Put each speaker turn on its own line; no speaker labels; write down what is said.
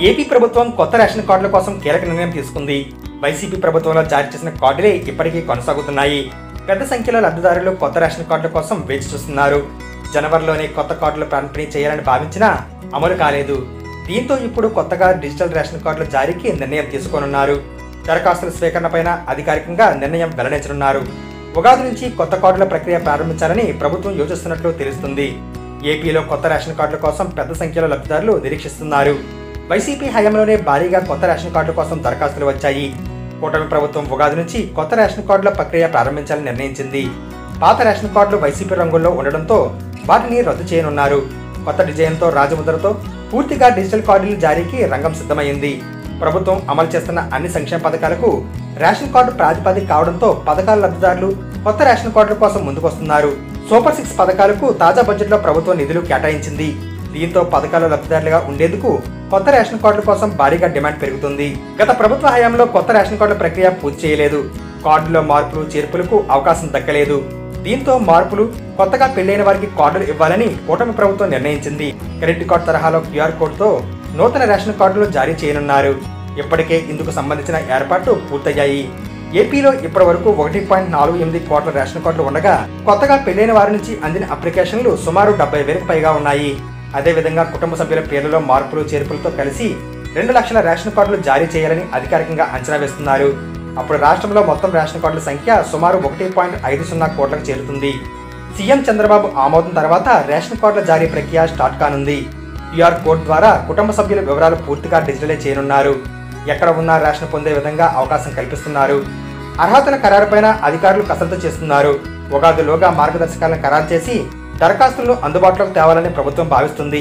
AP ప్రభుత్వం కొత్త ration కార్డుల కోసం కీలక నిర్ణయం తీసుకుంది. వైసీపీ ప్రభుత్వంలో జారీ చేసిన కార్డులే ఇప్పటికీ కొనసాగుతున్నాయి. పెద్ద సంఖ్యలో లబ్ధిదారులు కొత్త రేషన్ కార్డుల కోసం వేచి చూస్తున్నారు. జనవరిలోనే కొత్త కార్డులు పంపిణీ చేయాలని భావించినా అమలు కాలేదు. దీంతో ఇప్పుడు కొత్తగా డిజిటల్ రేషన్ కార్డుల జారీకి నిర్ణయం తీసుకోనున్నారు. దరఖాస్తుల స్వీకరణపైన అధికారికంగా నిర్ణయం వెల్లడించనున్నారు. ఉగాది నుంచి కొత్త కార్డుల ప్రక్రియ ప్రారంభించాలని ప్రభుత్వం యోచిస్తున్నట్లు తెలుస్తుంది. ఏపీలో కొత్త రేషన్ కార్డుల కోసం పెద్ద సంఖ్యలో లబ్ధిదారులు నిరీక్షిస్తున్నారు. వైసీపీ హయాంలోనే భారీగా కొత్త రేషన్ కార్డుల కోసం దరఖాస్తులు వచ్చాయి. కూటమి ప్రభుత్వం ఉగాది నుంచి కొత్త రేషన్ కార్డుల ప్రక్రియ ప్రారంభించాలని నిర్ణయించింది. పాత రేషన్ కార్డులు వైసీపీ రంగుల్లో ఉండడంతో వాటిని రద్దు చేయనున్నారు. కొత్త డిజైన్తో రాజముద్రతో పూర్తిగా డిజిటల్ కార్డుల జారీకి రంగం సిద్ధమైంది. ప్రభుత్వం అమలు చేస్తున్న అన్ని సంక్షేమ పథకాలకు రేషన్ కార్డు ప్రాతిపదిక కావడంతో పథకాల లబ్ధిదారులు కొత్త రేషన్ కార్డుల కోసం ముందుకొస్తున్నారు. సూపర్ 6 పథకాలకు తాజా బడ్జెట్లో ప్రభుత్వం నిధులు కేటాయించింది. దీంతో పథకాల లబ్ధిదారులుగా ఉండేందుకు కొత్త రేషన్ కార్డుల కోసం భారీగా డిమాండ్ పెరుగుతుంది. గత ప్రభుత్వ హయాంలో కొత్త రేషన్ కార్డుల ప్రక్రియ పూర్తి చేయలేదు. కార్డులో మార్పులు చేర్పులకు అవకాశం దక్కలేదు. దీంతో మార్పులు కొత్తగా పెళ్లైన వారికి కార్డులు ఇవ్వాలని కూటమి ప్రభుత్వం నిర్ణయించింది. క్రెడిట్ కార్డు తరహాలో QR కోడ్తో నూతన రేషన్ కార్డులు జారీ చేయనున్నారు. ఇప్పటికే ఇందుకు సంబంధించిన ఏర్పాట్లు పూర్తయ్యాయి. ఏపీలో ఇప్పటి వరకు 1.48 కోట్ల రేషన్ కార్డులు ఉండగా కొత్తగా పెళ్లైన వారి నుంచి అందిన అప్లికేషన్లు సుమారు 70,000కు పైగా ఉన్నాయి. అదేవిధంగా కుటుంబ సభ్యుల పేర్లలో మార్పులు చేర్పులతో కలిసి 2 లక్షల రేషన్ కార్డులు జారీ చేయాలని అధికారికంగా అంచనా వేస్తున్నారు. అప్పుడు రాష్ట్రంలో మొత్తం రేషన్ కార్డుల సంఖ్య సుమారు 1.50 కోట్లకు చేరుతుంది. సీఎం చంద్రబాబు ఆమోదం తర్వాత రేషన్ కార్డుల జారీ ప్రక్రియ స్టార్ట్ కానుంది. QR కోడ్ ద్వారా కుటుంబ సభ్యుల వివరాలు పూర్తిగా డిజిటలే చేయనున్నారు. ఎక్కడ ఉన్నా రేషన్ పొందే విధంగా అవకాశం కల్పిస్తున్నారు. అర్హతల ఖరారుపైన అధికారులు కసరత్తు చేస్తున్నారు. ఉగాదిలోగా మార్గదర్శకాలను ఖరారు చేసి దరఖాస్తులను అందుబాటులోకి తేవాలని ప్రభుత్వం భావిస్తుంది.